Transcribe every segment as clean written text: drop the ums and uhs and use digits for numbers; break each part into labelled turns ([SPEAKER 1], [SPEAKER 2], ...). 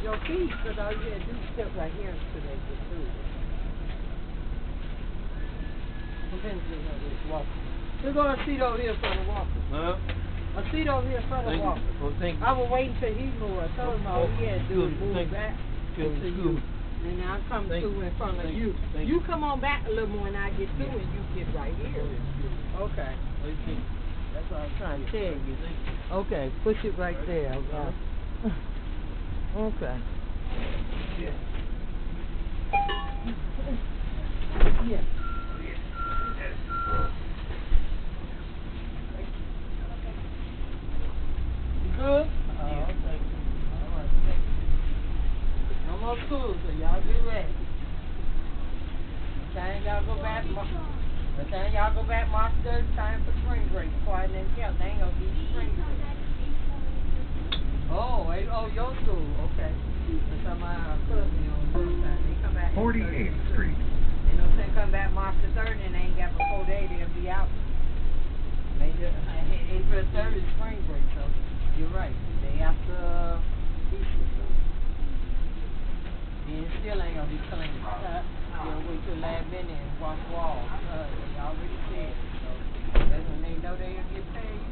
[SPEAKER 1] Your feet, because all you had to do is step right here until they get through. We're going to seat over here for the walker.
[SPEAKER 2] Huh?
[SPEAKER 1] A seat over here for the walker.
[SPEAKER 2] Oh, thank you.
[SPEAKER 1] I was waiting till he moved. I told him all he had to do was move back to you. And now I'm coming through in front of you. You come on back a little more and I get through and you get right here. Okay. That's what I was trying to tell you. Okay, push it right there. Okay. Yeah. Yeah. Good? Yeah. Okay. All right. No more school, so y'all get ready. Time y'all go back, March 3rd, time for spring break. Quiet and count. They ain't gonna be spring break. Oh, your school. Okay. That's how my cousin on this side. They come back.
[SPEAKER 3] 48th Street.
[SPEAKER 1] They know they come back March the 3rd and they ain't got before they'll be out. April 3rd is spring break, so you're right. They after Easter. And still ain't gonna be clean. They'll wait till last minute and wash walls. They already said it. So that's when they know they'll get paid.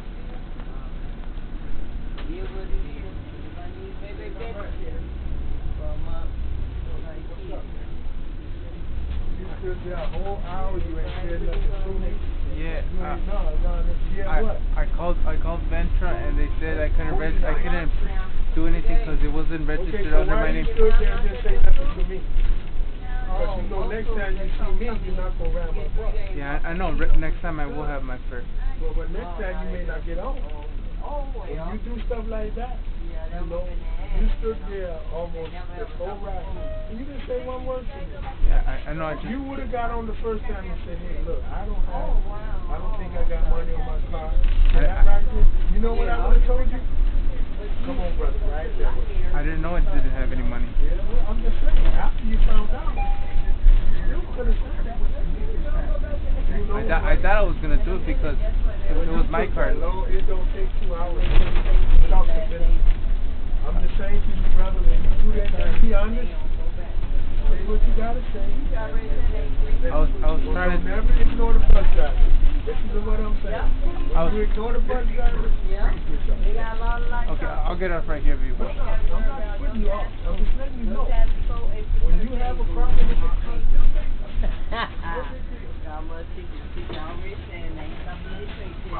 [SPEAKER 1] It is what it is. If I need maybe for a month, like this.
[SPEAKER 4] You stood there a whole hour, you ain't said nothing to me.
[SPEAKER 2] Yeah.
[SPEAKER 4] I
[SPEAKER 2] called Ventra and they said I couldn't do anything because it wasn't registered under my name.
[SPEAKER 4] Okay, so why you stood there and didn't say nothing to me? Because you know next time you see me, you're not going to round my butt.
[SPEAKER 2] Yeah, I know. Next time I will have my fur.
[SPEAKER 4] Well, but next time you may not get on. When you do stuff like that, you know, you stood there almost the whole ride, and you didn't say one word to me.
[SPEAKER 2] Yeah, I know.
[SPEAKER 4] You would have got on the first time and said, hey, look, I don't think I got money on my car. And that right there, you know what I would have told you? Come on, brother, right there.
[SPEAKER 2] I didn't know it didn't have any money.
[SPEAKER 4] Yeah, well, I'm just saying, after you found out, you could have said that.
[SPEAKER 2] I thought I was going to do it because it was my card.
[SPEAKER 4] It don't take 2 hours to talk to them. I'm just saying to you, brother, when you do that, be honest. Say what you got to say.
[SPEAKER 2] I was trying to...
[SPEAKER 4] Never ignore the bus driver. Listen to what I'm saying. When you ignore the bus driver,
[SPEAKER 2] okay, I'll get off right here for you.
[SPEAKER 4] I'm not putting you off. I'm just letting you know. When you have a problem with the car,
[SPEAKER 1] y'all must see y'all rich and ain't something they say to.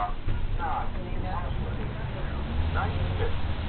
[SPEAKER 3] 96.